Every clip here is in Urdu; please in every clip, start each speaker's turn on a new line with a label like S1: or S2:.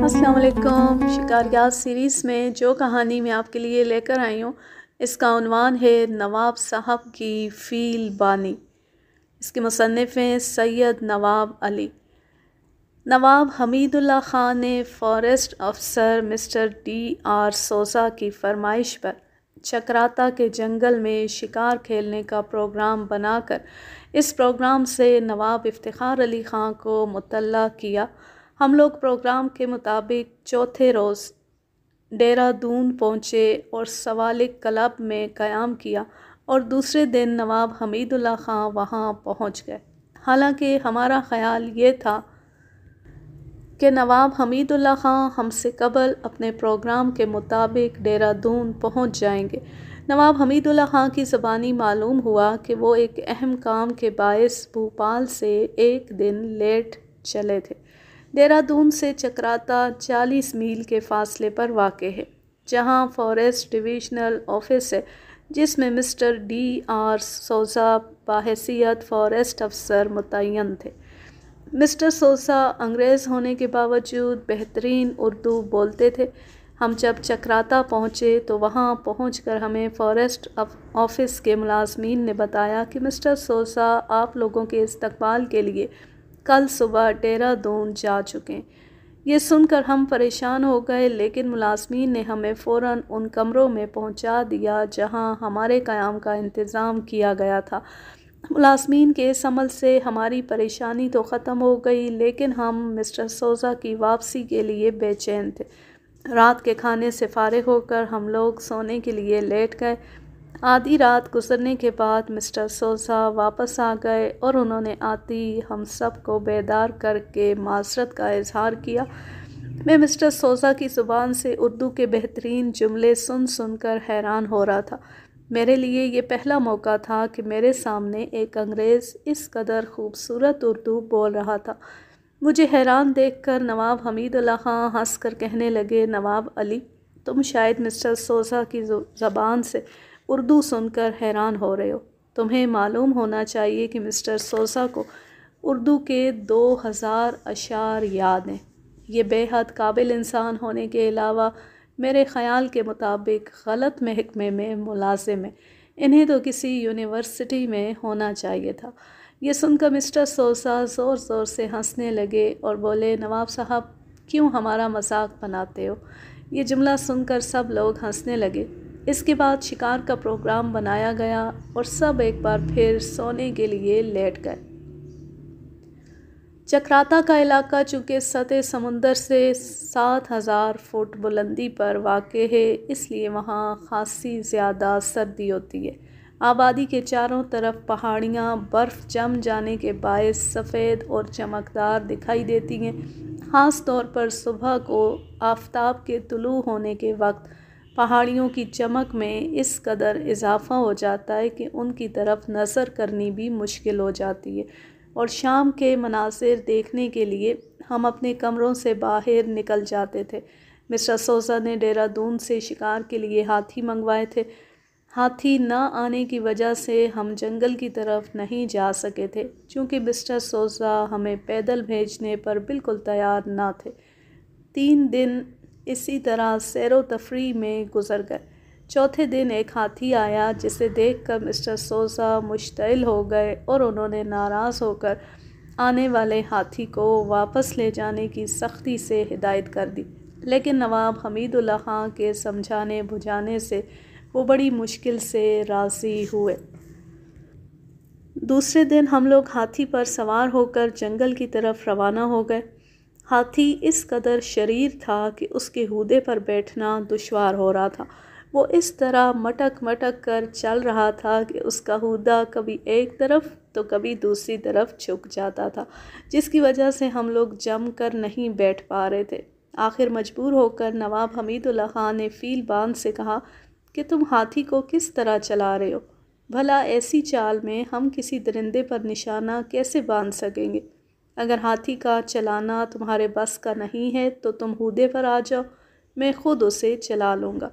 S1: السلام علیکم۔ شکاریات سیریز میں جو کہانی میں آپ کے لیے لے کر آئی ہوں اس کا عنوان ہے نواب صاحب کی فیل بانی۔ اس کے مصنف ہیں سید نواب علی۔ نواب حمید اللہ خان نے فارسٹ افسر مسٹر DR سوزا کی فرمائش پر چکراتا کے جنگل میں شکار کھیلنے کا پروگرام بنا کر اس پروگرام سے نواب افتخار علی خان کو مطلع کیا۔ ہم لوگ پروگرام کے مطابق چوتھے روز ڈیرہ دون پہنچے اور سوالک کلب میں قیام کیا اور دوسرے دن نواب حمید اللہ خان وہاں پہنچ گئے۔ حالانکہ ہمارا خیال یہ تھا کہ نواب حمید اللہ خان ہم سے قبل اپنے پروگرام کے مطابق ڈیرہ دون پہنچ جائیں گے۔ نواب حمید اللہ خان کی زبانی معلوم ہوا کہ وہ ایک اہم کام کے باعث بھوپال سے ایک دن لیٹ چلے تھے۔ ڈیرہ دون سے چکراتا 40 میل کے فاصلے پر واقع ہے، جہاں فارسٹ ڈویژنل آفس ہے، جس میں مسٹر DR سوزا بحیثیت فارسٹ افسر متعین تھے۔ مسٹر سوزا انگریز ہونے کے باوجود بہترین اردو بولتے تھے۔ ہم جب چکراتا پہنچے تو وہاں پہنچ کر ہمیں فارسٹ آفس کے ملازمین نے بتایا کہ مسٹر سوزا آپ لوگوں کے استقبال کے لیے کل صبح ڈیرہ دون جا چکے۔ یہ سن کر ہم پریشان ہو گئے، لیکن ملازمین نے ہمیں فوراً ان کمروں میں پہنچا دیا جہاں ہمارے قیام کا انتظام کیا گیا تھا۔ ملازمین کے اس عمل سے ہماری پریشانی تو ختم ہو گئی، لیکن ہم مسٹر سوزا کی واپسی کے لیے بے چین تھے۔ رات کے کھانے سے فارغ ہو کر ہم لوگ سونے کے لیے لیٹ گئے۔ آدھی رات گزرنے کے بعد مسٹر سوزا واپس آ گئے اور انہوں نے آتے ہی ہم سب کو بیدار کر کے معذرت کا اظہار کیا۔ میں مسٹر سوزا کی زبان سے اردو کے بہترین جملے سن سن کر حیران ہو رہا تھا۔ میرے لیے یہ پہلا موقع تھا کہ میرے سامنے ایک انگریز اس قدر خوبصورت اردو بول رہا تھا۔ مجھے حیران دیکھ کر نواب حمید اللہ خان ہنس کر کہنے لگے، نواب علی، تم شاید مسٹر سوزا کی زبان سے اردو سن کر حیران ہو رہے ہو۔ تمہیں معلوم ہونا چاہیے کہ مسٹر سوزا کو اردو کے 2000 اشعار یاد ہیں۔ یہ بے حد قابل انسان ہونے کے علاوہ میرے خیال کے مطابق غلط محکمے میں ملازم ہیں۔ انہیں تو کسی یونیورسٹی میں ہونا چاہیے تھا۔ یہ سن کر مسٹر سوزا زور زور سے ہنسنے لگے اور بولے، نواب صاحب کیوں ہمارا مذاق بناتے ہو؟ یہ جملہ سن کر سب لوگ ہنسنے لگے۔ اس کے بعد شکار کا پروگرام بنایا گیا اور سب ایک بار پھر سونے کے لیے لیٹ گئے۔ چکراتا کا علاقہ چونکہ سطح سمندر سے 7000 فٹ بلندی پر واقع ہے، اس لیے وہاں خاصی زیادہ سردی ہوتی ہے۔ آبادی کے چاروں طرف پہاڑیاں برف جم جانے کے باعث سفید اور چمکدار دکھائی دیتی ہیں۔ خاص طور پر صبح کو آفتاب کے طلوع ہونے کے وقت پہاڑیوں کی چمک میں اس قدر اضافہ ہو جاتا ہے کہ ان کی طرف نظر کرنی بھی مشکل ہو جاتی ہے، اور شام کے مناظر دیکھنے کے لیے ہم اپنے کمروں سے باہر نکل جاتے تھے۔ مسٹر سوزا نے ڈیرہ دون سے شکار کے لیے ہاتھی منگوائے تھے۔ ہاتھی نہ آنے کی وجہ سے ہم جنگل کی طرف نہیں جا سکے تھے، چونکہ مسٹر سوزا ہمیں پیدل بھیجنے پر بالکل تیار نہ تھے۔ 3 دن اسی طرح سیر و تفریح میں گزر گئے۔ چوتھے دن ایک ہاتھی آیا جسے دیکھ کر مسٹر سوزا مشتعل ہو گئے اور انہوں نے ناراض ہو کر آنے والے ہاتھی کو واپس لے جانے کی سختی سے ہدایت کر دی، لیکن نواب حمید اللہ خان کے سمجھانے بجھانے سے وہ بڑی مشکل سے راضی ہوئے۔ دوسرے دن ہم لوگ ہاتھی پر سوار ہو کر جنگل کی طرف روانہ ہو گئے۔ ہاتھی اس قدر شریر تھا کہ اس کے ہودے پر بیٹھنا دشوار ہو رہا تھا۔ وہ اس طرح مٹک مٹک کر چل رہا تھا کہ اس کا ہودہ کبھی ایک طرف تو کبھی دوسری طرف جھک جاتا تھا، جس کی وجہ سے ہم لوگ جم کر نہیں بیٹھ پا رہے تھے۔ آخر مجبور ہو کر نواب حمید اللہ خان نے فیل باند سے کہا کہ تم ہاتھی کو کس طرح چلا رہے ہو؟ بھلا ایسی چال میں ہم کسی درندے پر نشانہ کیسے باندھ سکیں گے؟ اگر ہاتھی کا چلانا تمہارے بس کا نہیں ہے تو تم ہودے پر آ جاؤ، میں خود اسے چلا لوں گا۔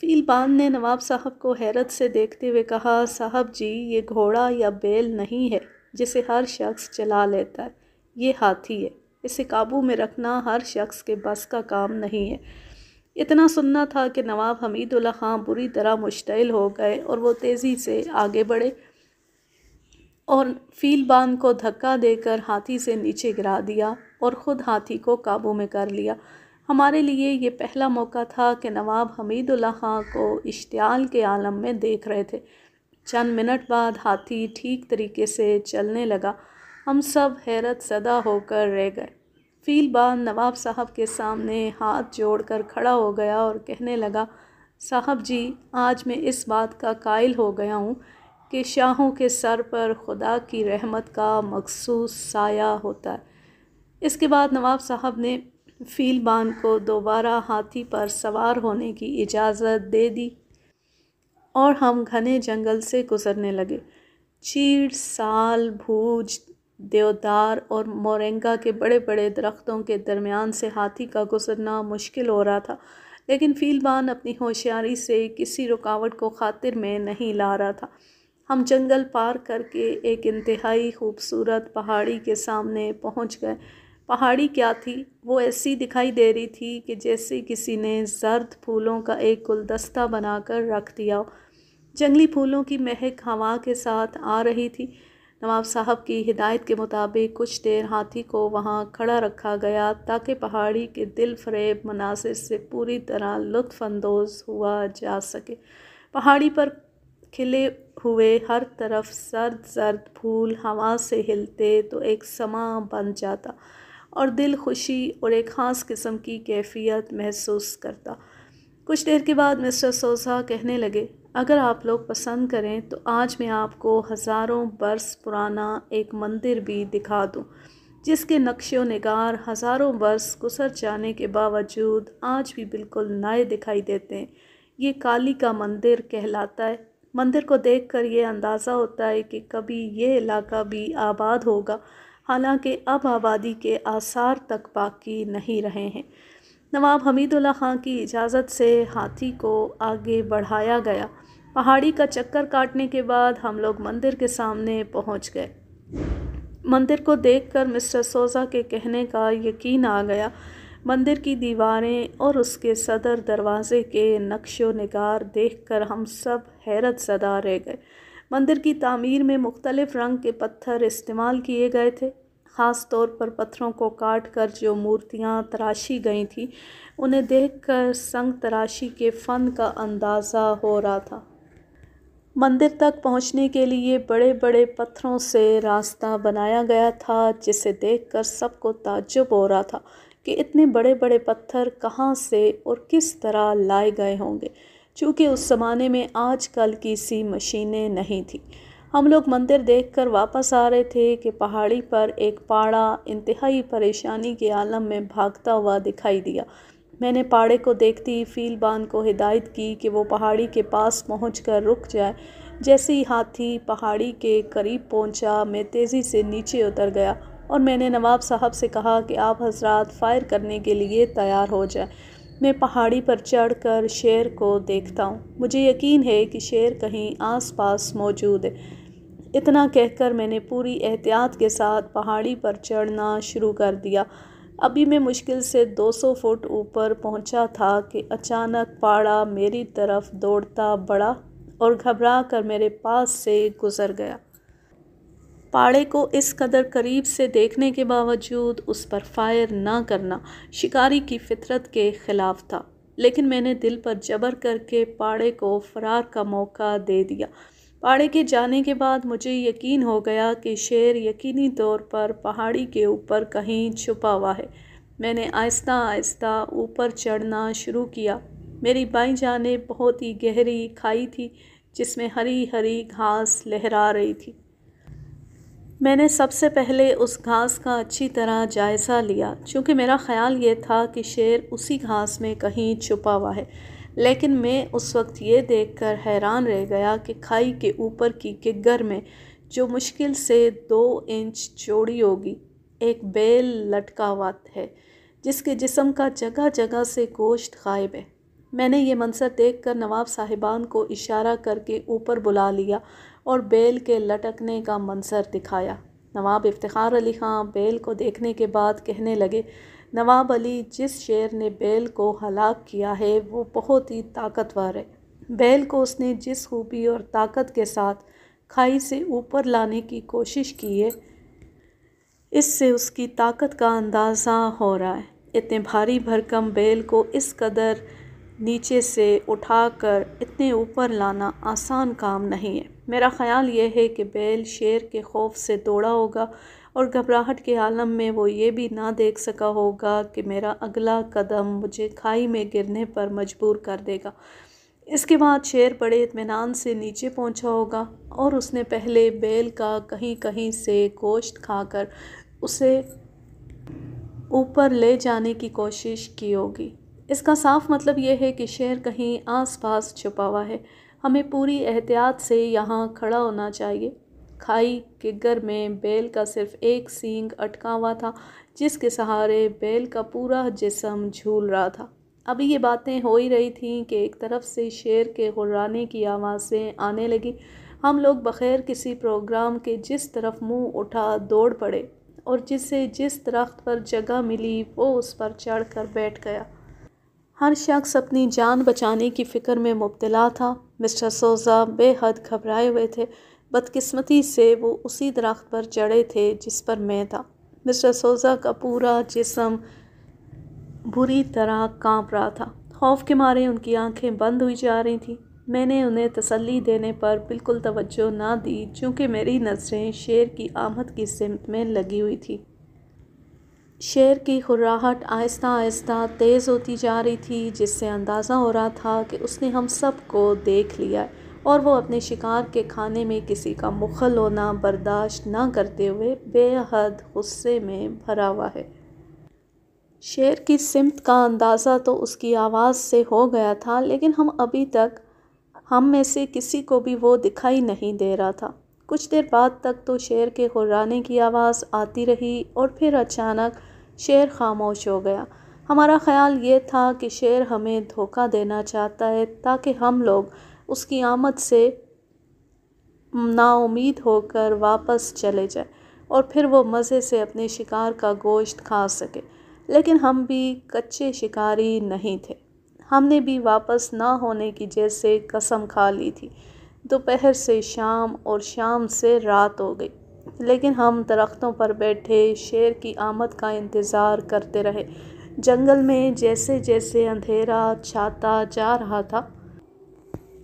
S1: فیل بان نے نواب صاحب کو حیرت سے دیکھتے ہوئے کہا، صاحب جی، یہ گھوڑا یا بیل نہیں ہے جسے ہر شخص چلا لیتا ہے، یہ ہاتھی ہے۔ اسے قابو میں رکھنا ہر شخص کے بس کا کام نہیں ہے۔ اتنا سننا تھا کہ نواب حمید اللہ خان بری طرح مشتعل ہو گئے اور وہ تیزی سے آگے بڑھے اور فیل بان کو دھکا دے کر ہاتھی سے نیچے گرا دیا اور خود ہاتھی کو قابو میں کر لیا۔ ہمارے لیے یہ پہلا موقع تھا کہ نواب حمید اللہ خان کو اشتعال کے عالم میں دیکھ رہے تھے۔ چند منٹ بعد ہاتھی ٹھیک طریقے سے چلنے لگا۔ ہم سب حیرت زدہ ہو کر رہ گئے۔ فیل بان نواب صاحب کے سامنے ہاتھ جوڑ کر کھڑا ہو گیا اور کہنے لگا، صاحب جی، آج میں اس بات کا قائل ہو گیا ہوں کہ شاہوں کے سر پر خدا کی رحمت کا مخصوص سایہ ہوتا ہے۔ اس کے بعد نواب صاحب نے فیل بان کو دوبارہ ہاتھی پر سوار ہونے کی اجازت دے دی اور ہم گھنے جنگل سے گزرنے لگے۔ چیڑ، سال، بھوج، دیودار اور مورنگا کے بڑے بڑے درختوں کے درمیان سے ہاتھی کا گزرنا مشکل ہو رہا تھا، لیکن فیل بان اپنی ہوشیاری سے کسی رکاوٹ کو خاطر میں نہیں لا رہا تھا۔ ہم جنگل پار کر کے ایک انتہائی خوبصورت پہاڑی کے سامنے پہنچ گئے۔ پہاڑی کیا تھی، وہ ایسی دکھائی دے رہی تھی کہ جیسے کسی نے زرد پھولوں کا ایک گلدستہ بنا کر رکھ دیا ہو۔ جنگلی پھولوں کی مہک ہوا کے ساتھ آ رہی تھی۔ نواب صاحب کی ہدایت کے مطابق کچھ دیر ہاتھی کو وہاں کھڑا رکھا گیا تاکہ پہاڑی کے دل فریب مناظر سے پوری طرح لطف اندوز ہوا جا سکے۔ پہاڑی پر کھلے ہوئے ہر طرف زرد زرد پھول ہوا سے ہلتے تو ایک سما بن جاتا اور دل خوشی اور ایک خاص قسم کی کیفیت محسوس کرتا۔ کچھ دیر کے بعد مسٹر سوزا کہنے لگے، اگر آپ لوگ پسند کریں تو آج میں آپ کو ہزاروں برس پرانا ایک مندر بھی دکھا دوں، جس کے نقش و نگار ہزاروں برس گزر جانے کے باوجود آج بھی بالکل نئے دکھائی دیتے ہیں۔ یہ کالی کا مندر کہلاتا ہے۔ مندر کو دیکھ کر یہ اندازہ ہوتا ہے کہ کبھی یہ علاقہ بھی آباد ہوگا، حالانکہ اب آبادی کے آثار تک باقی نہیں رہے ہیں۔ نواب حمید اللہ خان کی اجازت سے ہاتھی کو آگے بڑھایا گیا۔ پہاڑی کا چکر کاٹنے کے بعد ہم لوگ مندر کے سامنے پہنچ گئے۔ مندر کو دیکھ کر مسٹر سوزا کے کہنے کا یقین آ گیا۔ مندر کی دیواریں اور اس کے صدر دروازے کے نقش و نگار دیکھ کر ہم سب حیرت زدہ رہ گئے۔ مندر کی تعمیر میں مختلف رنگ کے پتھر استعمال کیے گئے تھے۔ خاص طور پر پتھروں کو کاٹ کر جو مورتیاں تراشی گئی تھیں، انہیں دیکھ کر سنگ تراشی کے فن کا اندازہ ہو رہا تھا۔ مندر تک پہنچنے کے لیے بڑے بڑے پتھروں سے راستہ بنایا گیا تھا، جسے دیکھ کر سب کو تعجب ہو رہا تھا کہ اتنے بڑے بڑے پتھر کہاں سے اور کس طرح لائے گئے ہوں گے، چونکہ اس زمانے میں آج کل کی سی مشینیں نہیں تھیں۔ ہم لوگ مندر دیکھ کر واپس آ رہے تھے کہ پہاڑی پر ایک پاڑا انتہائی پریشانی کے عالم میں بھاگتا ہوا دکھائی دیا۔ میں نے پاڑے کو دیکھتی ہی فیل بان کو ہدایت کی کہ وہ پہاڑی کے پاس پہنچ کر رک جائے۔ جیسے ہی ہاتھی پہاڑی کے قریب پہنچا، میں تیزی سے نیچے اتر گیا اور میں نے نواب صاحب سے کہا کہ آپ حضرات فائر کرنے کے لیے تیار ہو جائیں۔ میں پہاڑی پر چڑھ کر شیر کو دیکھتا ہوں۔ مجھے یقین ہے کہ شیر کہیں آس پاس موجود ہے۔ اتنا کہہ کر میں نے پوری احتیاط کے ساتھ پہاڑی پر چڑھنا شروع کر دیا۔ ابھی میں مشکل سے 200 فٹ اوپر پہنچا تھا کہ اچانک پاڑا میری طرف دوڑتا بڑھا اور گھبرا کر میرے پاس سے گزر گیا۔ پاڑے کو اس قدر قریب سے دیکھنے کے باوجود اس پر فائر نہ کرنا شکاری کی فطرت کے خلاف تھا، لیکن میں نے دل پر جبر کر کے پاڑے کو فرار کا موقع دے دیا۔ پاڑے کے جانے کے بعد مجھے یقین ہو گیا کہ شیر یقینی طور پر پہاڑی کے اوپر کہیں چھپا ہوا ہے۔ میں نے آہستہ آہستہ اوپر چڑھنا شروع کیا۔ میری بائیں جانب بہت ہی گہری کھائی تھی جس میں ہری ہری گھاس لہرا رہی تھی۔ میں نے سب سے پہلے اس گھاس کا اچھی طرح جائزہ لیا، چونکہ میرا خیال یہ تھا کہ شیر اسی گھاس میں کہیں چھپا ہوا ہے، لیکن میں اس وقت یہ دیکھ کر حیران رہ گیا کہ کھائی کے اوپر کی گگر میں، جو مشکل سے 2 انچ چوڑی ہوگی، ایک بیل لٹکا ہوا ہے جس کے جسم کا جگہ جگہ سے گوشت غائب ہے۔ میں نے یہ منظر دیکھ کر نواب صاحبان کو اشارہ کر کے اوپر بلا لیا اور بیل کے لٹکنے کا منظر دکھایا۔ نواب افتخار علی خان بیل کو دیکھنے کے بعد کہنے لگے، نواب علی، جس شیر نے بیل کو ہلاک کیا ہے وہ بہت ہی طاقتور ہے۔ بیل کو اس نے جس خوبی اور طاقت کے ساتھ کھائی سے اوپر لانے کی کوشش کی ہے، اس سے اس کی طاقت کا اندازہ ہو رہا ہے۔ اتنے بھاری بھرکم بیل کو اس قدر نیچے سے اٹھا کر اتنے اوپر لانا آسان کام نہیں ہے۔ میرا خیال یہ ہے کہ بیل شیر کے خوف سے دوڑا ہوگا اور گھبراہٹ کے عالم میں وہ یہ بھی نہ دیکھ سکا ہوگا کہ میرا اگلا قدم مجھے کھائی میں گرنے پر مجبور کر دے گا۔ اس کے بعد شیر بڑے اطمینان سے نیچے پہنچا ہوگا اور اس نے پہلے بیل کا کہیں کہیں سے گوشت کھا کر اسے اوپر لے جانے کی کوشش کی ہوگی۔ اس کا صاف مطلب یہ ہے کہ شیر کہیں آس پاس چھپا ہوا ہے۔ ہمیں پوری احتیاط سے یہاں کھڑا ہونا چاہیے۔ کھائی گگر میں بیل کا صرف ایک سینگ اٹکا ہوا تھا جس کے سہارے بیل کا پورا جسم جھول رہا تھا۔ ابھی یہ باتیں ہو ہی رہی تھیں کہ ایک طرف سے شیر کے غرانے کی آوازیں آنے لگیں۔ ہم لوگ بغیر کسی پروگرام کے جس طرف منہ اٹھا دوڑ پڑے اور جسے جس درخت پر جگہ ملی وہ اس پر چڑھ کر بیٹھ گیا۔ ہر شخص اپنی جان بچانے کی فکر میں مبتلا تھا۔ مسٹر سوزا بے حد گھبرائے ہوئے تھے۔ بدقسمتی سے وہ اسی درخت پر چڑھے تھے جس پر میں تھا۔ مسٹر سوزا کا پورا جسم بری طرح کانپ رہا تھا۔ خوف کے مارے ان کی آنکھیں بند ہوئی جا رہی تھیں۔ میں نے انہیں تسلی دینے پر بالکل توجہ نہ دی چونکہ میری نظریں شیر کی آمد کی سمت میں لگی ہوئی تھیں۔ شیر کی خراہٹ آہستہ آہستہ تیز ہوتی جا رہی تھی جس سے اندازہ ہو رہا تھا کہ اس نے ہم سب کو دیکھ لیا ہے اور وہ اپنے شکار کے کھانے میں کسی کا مخل ہونا برداشت نہ کرتے ہوئے بے حد غصے میں بھرا ہوا ہے۔ شیر کی سمت کا اندازہ تو اس کی آواز سے ہو گیا تھا لیکن ابھی تک ہم میں سے کسی کو بھی وہ دکھائی نہیں دے رہا تھا۔ کچھ دیر بعد تک تو شیر کے غرانے کی آواز آتی رہی اور پھر اچانک شیر خاموش ہو گیا۔ ہمارا خیال یہ تھا کہ شیر ہمیں دھوکہ دینا چاہتا ہے تاکہ ہم لوگ اس کی آمد سے نا امید ہو کر واپس چلے جائیں اور پھر وہ مزے سے اپنے شکار کا گوشت کھا سکے۔ لیکن ہم بھی کچے شکاری نہیں تھے۔ ہم نے بھی واپس نہ ہونے کی جیسے قسم کھا لی تھی۔ دوپہر سے شام اور شام سے رات ہو گئی لیکن ہم درختوں پر بیٹھے شیر کی آمد کا انتظار کرتے رہے۔ جنگل میں جیسے جیسے اندھیرا چھاتا جا رہا تھا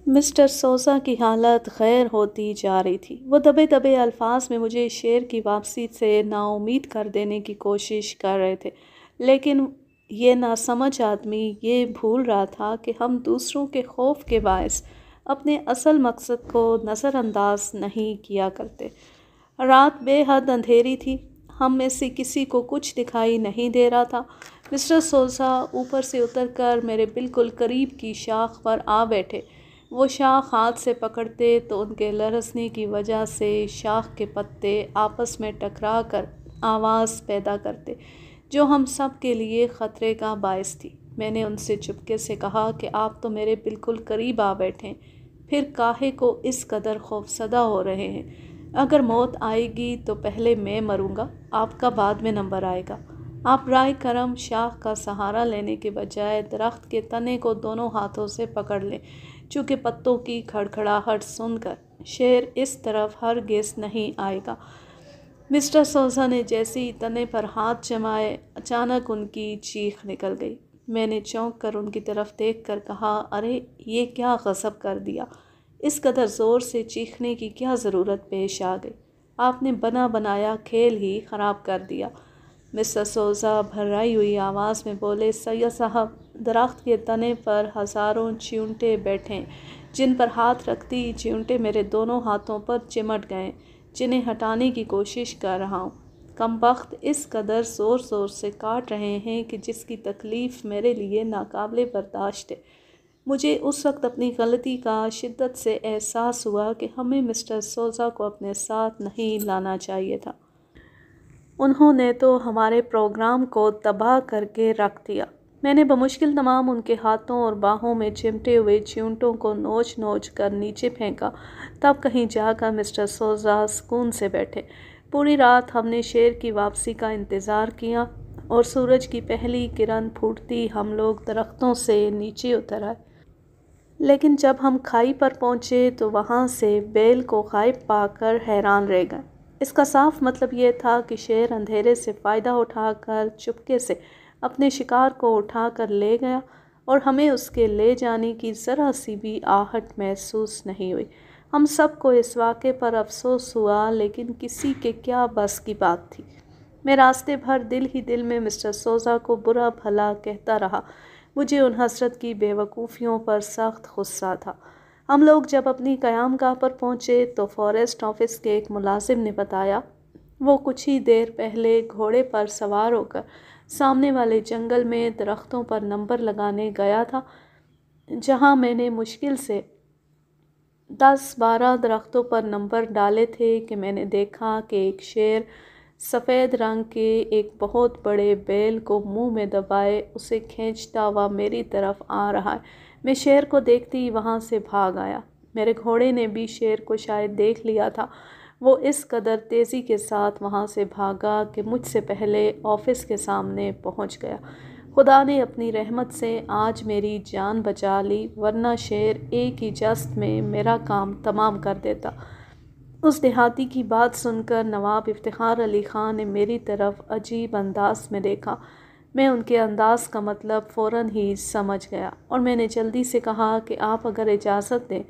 S1: مسٹر سوزا کی حالت غیر ہوتی جا رہی تھی۔ وہ دبے دبے الفاظ میں مجھے شیر کی واپسی سے نا امید کر دینے کی کوشش کر رہے تھے لیکن یہ ناسمجھ آدمی یہ بھول رہا تھا کہ ہم دوسروں کے خوف کے باعث اپنے اصل مقصد کو نظر انداز نہیں کیا کرتے۔ رات بے حد اندھیری تھی۔ ہم میں سے کسی کو کچھ دکھائی نہیں دے رہا تھا۔ مسٹر سوزا اوپر سے اتر کر میرے بالکل قریب کی شاخ پر آ بیٹھے۔ وہ شاخ ہاتھ سے پکڑتے تو ان کے لرزنے کی وجہ سے شاخ کے پتے آپس میں ٹکرا کر آواز پیدا کرتے جو ہم سب کے لیے خطرے کا باعث تھی۔ میں نے ان سے چپکے سے کہا کہ آپ تو میرے بالکل قریب آ بیٹھے پھر کاہے کو اس قدر خوفزدہ ہو رہے ہیں؟ اگر موت آئے گی تو پہلے میں مروں گا، آپ کا بعد میں نمبر آئے گا۔ آپ برائے کرم شاخ کا سہارا لینے کے بجائے درخت کے تنے کو دونوں ہاتھوں سے پکڑ لیں چونکہ پتوں کی کھڑکھڑاہٹ سن کر شیر اس طرف ہرگز نہیں آئے گا۔ مسٹر سوزا نے جیسے ہی تنے پر ہاتھ جمائے اچانک ان کی چیخ نکل گئی۔ میں نے چونک کر ان کی طرف دیکھ کر کہا، ارے یہ کیا غضب کر دیا، اس قدر زور سے چیخنے کی کیا ضرورت پیش آ گئی؟ آپ نے بنا بنایا کھیل ہی خراب کر دیا۔ مسٹر سوزا بھرائی ہوئی آواز میں بولے، سید صاحب، درخت کے تنے پر ہزاروں چیونٹے بیٹھے جن پر ہاتھ رکھتی ہی چیونٹے میرے دونوں ہاتھوں پر چمٹ گئے جنہیں ہٹانے کی کوشش کر رہا ہوں۔ کمبخت اس قدر زور زور سے کاٹ رہے ہیں کہ جس کی تکلیف میرے لیے ناقابل برداشت ہے۔ مجھے اس وقت اپنی غلطی کا شدت سے احساس ہوا کہ ہمیں مسٹر سوزا کو اپنے ساتھ نہیں لانا چاہیے تھا۔ انہوں نے تو ہمارے پروگرام کو تباہ کر کے رکھ دیا۔ میں نے بمشکل تمام ان کے ہاتھوں اور باہوں میں چمٹے ہوئے چیونٹوں کو نوچ نوچ کر نیچے پھینکا، تب کہیں جا کر مسٹر سوزا سکون سے بیٹھے۔ پوری رات ہم نے شیر کی واپسی کا انتظار کیا اور سورج کی پہلی کرن پھوٹتی ہم لوگ درختوں سے نیچے اتر آئے۔ لیکن جب ہم کھائی پر پہنچے تو وہاں سے بیل کو غائب پا کر حیران رہ گئے۔ اس کا صاف مطلب یہ تھا کہ شیر اندھیرے سے فائدہ اٹھا کر چپکے سے اپنے شکار کو اٹھا کر لے گیا اور ہمیں اس کے لے جانے کی ذرا سی بھی آہٹ محسوس نہیں ہوئی۔ ہم سب کو اس واقعے پر افسوس ہوا، لیکن کسی کے کیا بس کی بات تھی۔ میں راستے بھر دل ہی دل میں مسٹر سوزا کو برا بھلا کہتا رہا۔ مجھے ان حضرت کی بے وقوفیوں پر سخت غصہ تھا۔ ہم لوگ جب اپنی قیام گاہ پر پہنچے تو فارسٹ آفس کے ایک ملازم نے بتایا وہ کچھ ہی دیر پہلے گھوڑے پر سوار ہو کر سامنے والے جنگل میں درختوں پر نمبر لگانے گیا تھا، جہاں میں نے مشکل سے 10-12 درختوں پر نمبر ڈالے تھے کہ میں نے دیکھا کہ ایک شیر سفید رنگ کے ایک بہت بڑے بیل کو منہ میں دبائے اسے کھینچتا ہوا میری طرف آ رہا ہے۔ میں شیر کو دیکھتی ہی وہاں سے بھاگ آیا۔ میرے گھوڑے نے بھی شیر کو شاید دیکھ لیا تھا۔ وہ اس قدر تیزی کے ساتھ وہاں سے بھاگا کہ مجھ سے پہلے آفس کے سامنے پہنچ گیا۔ خدا نے اپنی رحمت سے آج میری جان بچا لی، ورنہ شیر ایک ہی جست میں میرا کام تمام کر دیتا۔ اس دیہاتی کی بات سن کر نواب افتخار علی خان نے میری طرف عجیب انداز میں دیکھا۔ میں ان کے انداز کا مطلب فوراً ہی سمجھ گیا اور میں نے جلدی سے کہا کہ آپ اگر اجازت دیں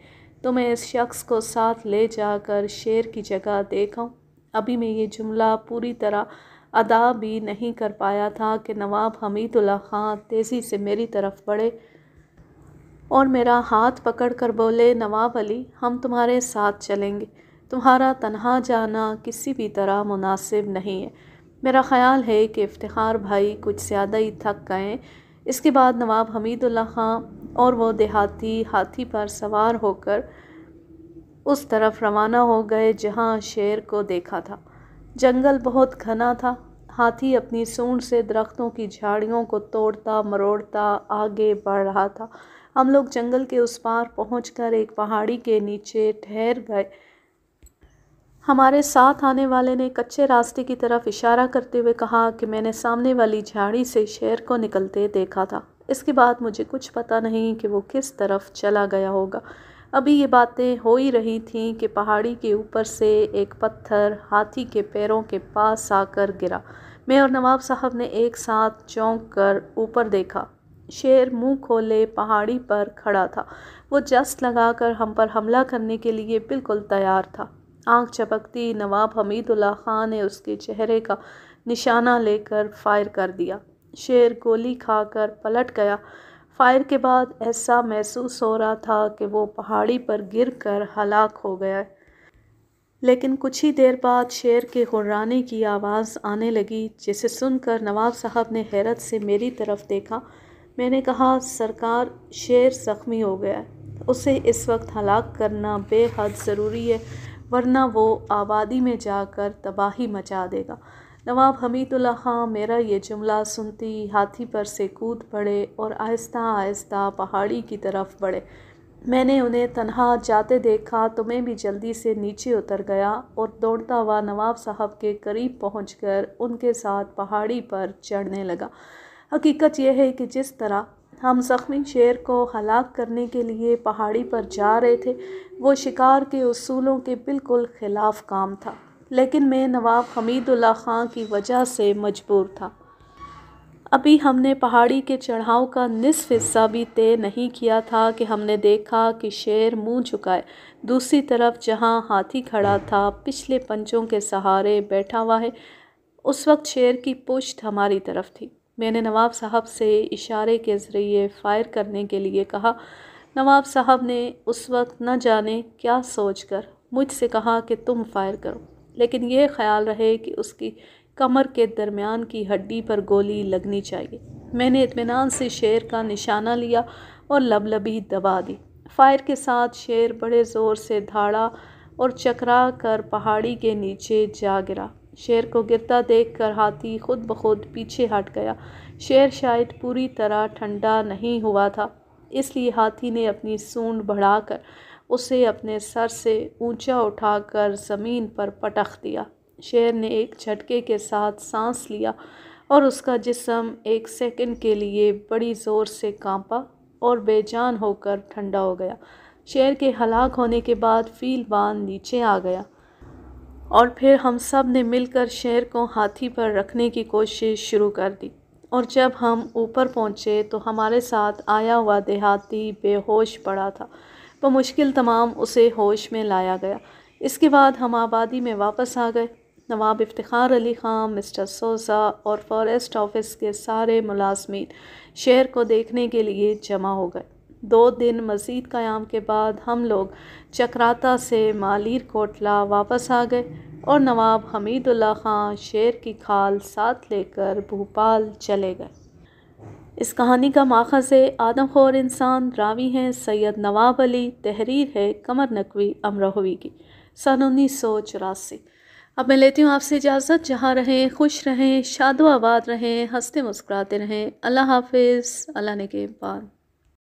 S1: تو میں اس شخص کو ساتھ لے جا کر شیر کی جگہ دیکھ آؤں۔ ابھی میں یہ جملہ پوری طرح ادا بھی نہیں کر پایا تھا کہ نواب حمید اللہ خان تیزی سے میری طرف بڑھے اور میرا ہاتھ پکڑ کر بولے، نواب علی، ہم تمہارے ساتھ چلیں گے۔ تمہارا تنہا جانا کسی بھی طرح مناسب نہیں ہے۔ میرا خیال ہے کہ افتخار بھائی کچھ زیادہ ہی تھک گئے ہیں۔ اس کے بعد نواب حمید اللہ خان اور وہ دیہاتی ہاتھی پر سوار ہو کر اس طرف روانہ ہو گئے جہاں شیر کو دیکھا تھا۔ جنگل بہت گھنا تھا۔ ہاتھی اپنی سونڈ سے درختوں کی جھاڑیوں کو توڑتا مروڑتا آگے بڑھ رہا تھا۔ ہم لوگ جنگل کے اس پار پہنچ کر ایک پہاڑی کے نیچے ٹھہر گئے۔ ہمارے ساتھ آنے والے نے کچے راستے کی طرف اشارہ کرتے ہوئے کہا کہ میں نے سامنے والی جھاڑی سے شیر کو نکلتے دیکھا تھا۔ اس کے بعد مجھے کچھ پتہ نہیں کہ وہ کس طرف چلا گیا ہوگا۔ ابھی یہ باتیں ہو ہی رہی تھیں کہ پہاڑی کے اوپر سے ایک پتھر ہاتھی کے پیروں کے پاس آ کر گرا۔ میں اور نواب صاحب نے ایک ساتھ چونک کر اوپر دیکھا۔ شیر منہ کھولے پہاڑی پر کھڑا تھا۔ وہ جست لگا کر ہم پر حملہ کرنے کے لیے بالکل تیار تھا۔ آنکھ جھپکتی نواب حمید اللہ خان نے اس کے چہرے کا نشانہ لے کر فائر کر دیا۔ شیر گولی کھا کر پلٹ گیا۔ فائر کے بعد ایسا محسوس ہو رہا تھا کہ وہ پہاڑی پر گر کر ہلاک ہو گیا ہے۔ لیکن کچھ ہی دیر بعد شیر کے غرانے کی آواز آنے لگی، جسے سن کر نواب صاحب نے حیرت سے میری طرف دیکھا۔ میں نے کہا، سرکار، شیر زخمی ہو گیا ہے۔ اسے اس وقت ہلاک کرنا بے حد ضروری ہے، ورنہ وہ آبادی میں جا کر تباہی مچا دے گا۔ نواب حمید اللہ خان میرا یہ جملہ سنتے ہی ہاتھی پر سے کود پڑے اور آہستہ آہستہ پہاڑی کی طرف بڑھے۔ میں نے انہیں تنہا جاتے دیکھا تو میں بھی جلدی سے نیچے اتر گیا اور دوڑتا ہوا نواب صاحب کے قریب پہنچ کر ان کے ساتھ پہاڑی پر چڑھنے لگا۔ حقیقت یہ ہے کہ جس طرح ہم زخمی شیر کو ہلاک کرنے کے لیے پہاڑی پر جا رہے تھے، وہ شکار کے اصولوں کے بالکل خلاف کام تھا، لیکن میں نواب حمید اللہ خان کی وجہ سے مجبور تھا۔ ابھی ہم نے پہاڑی کے چڑھاؤ کا نصف حصہ بھی طے نہیں کیا تھا کہ ہم نے دیکھا کہ شیر منہ جھکائے دوسری طرف جہاں ہاتھی کھڑا تھا پچھلے پنجوں کے سہارے بیٹھا ہوا ہے۔ اس وقت شیر کی پشت ہماری طرف تھی۔ میں نے نواب صاحب سے اشارے کے ذریعے فائر کرنے کے لیے کہا۔ نواب صاحب نے اس وقت نہ جانے کیا سوچ کر مجھ سے کہا کہ تم فائر کرو، لیکن یہ خیال رہے کہ اس کی کمر کے درمیان کی ہڈی پر گولی لگنی چاہیے۔ میں نے اطمینان سے شیر کا نشانہ لیا اور لبلبی دبا دی۔ فائر کے ساتھ شیر بڑے زور سے دھاڑا اور چکرا کر پہاڑی کے نیچے جا گرا۔ شیر کو گرتا دیکھ کر ہاتھی خود بخود پیچھے ہٹ گیا۔ شیر شاید پوری طرح ٹھنڈا نہیں ہوا تھا، اس لیے ہاتھی نے اپنی سونڈ بڑھا کر اسے اپنے سر سے اونچا اٹھا کر زمین پر پٹخ دیا۔ شیر نے ایک جھٹکے کے ساتھ سانس لیا اور اس کا جسم ایک سیکنڈ کے لیے بڑی زور سے کانپا اور بے جان ہو کر ٹھنڈا ہو گیا۔ شیر کے ہلاک ہونے کے بعد فیل بان نیچے آ گیا اور پھر ہم سب نے مل کر شیر کو ہاتھی پر رکھنے کی کوشش شروع کر دی، اور جب ہم اوپر پہنچے تو ہمارے ساتھ آیا ہوا دیہاتی بے ہوش پڑا تھا۔ بمشکل تمام اسے ہوش میں لایا گیا۔ اس کے بعد ہم آبادی میں واپس آ گئے۔ نواب افتخار علی خان، مسٹر سوزا اور فاریسٹ آفس کے سارے ملازمین شیر کو دیکھنے کے لیے جمع ہو گئے۔ 2 دن مزید قیام کے بعد ہم لوگ چکراتا سے مالیر کوٹلہ واپس آ گئے اور نواب حمید اللہ خان شیر کی کھال ساتھ لے کر بھوپال چلے گئے۔ اس کہانی کا ماخذ ہے آدم خور انسان، راوی ہیں سید نواب علی، تحریر ہے قمر نقوی امروہوی کی، سن 1984۔ اب میں لیتی ہوں آپ سے اجازت، جہاں رہیں خوش رہیں، شاد و آباد رہیں، ہنستے مسکراتے رہیں۔ اللہ حافظ، اللہ نگہبان۔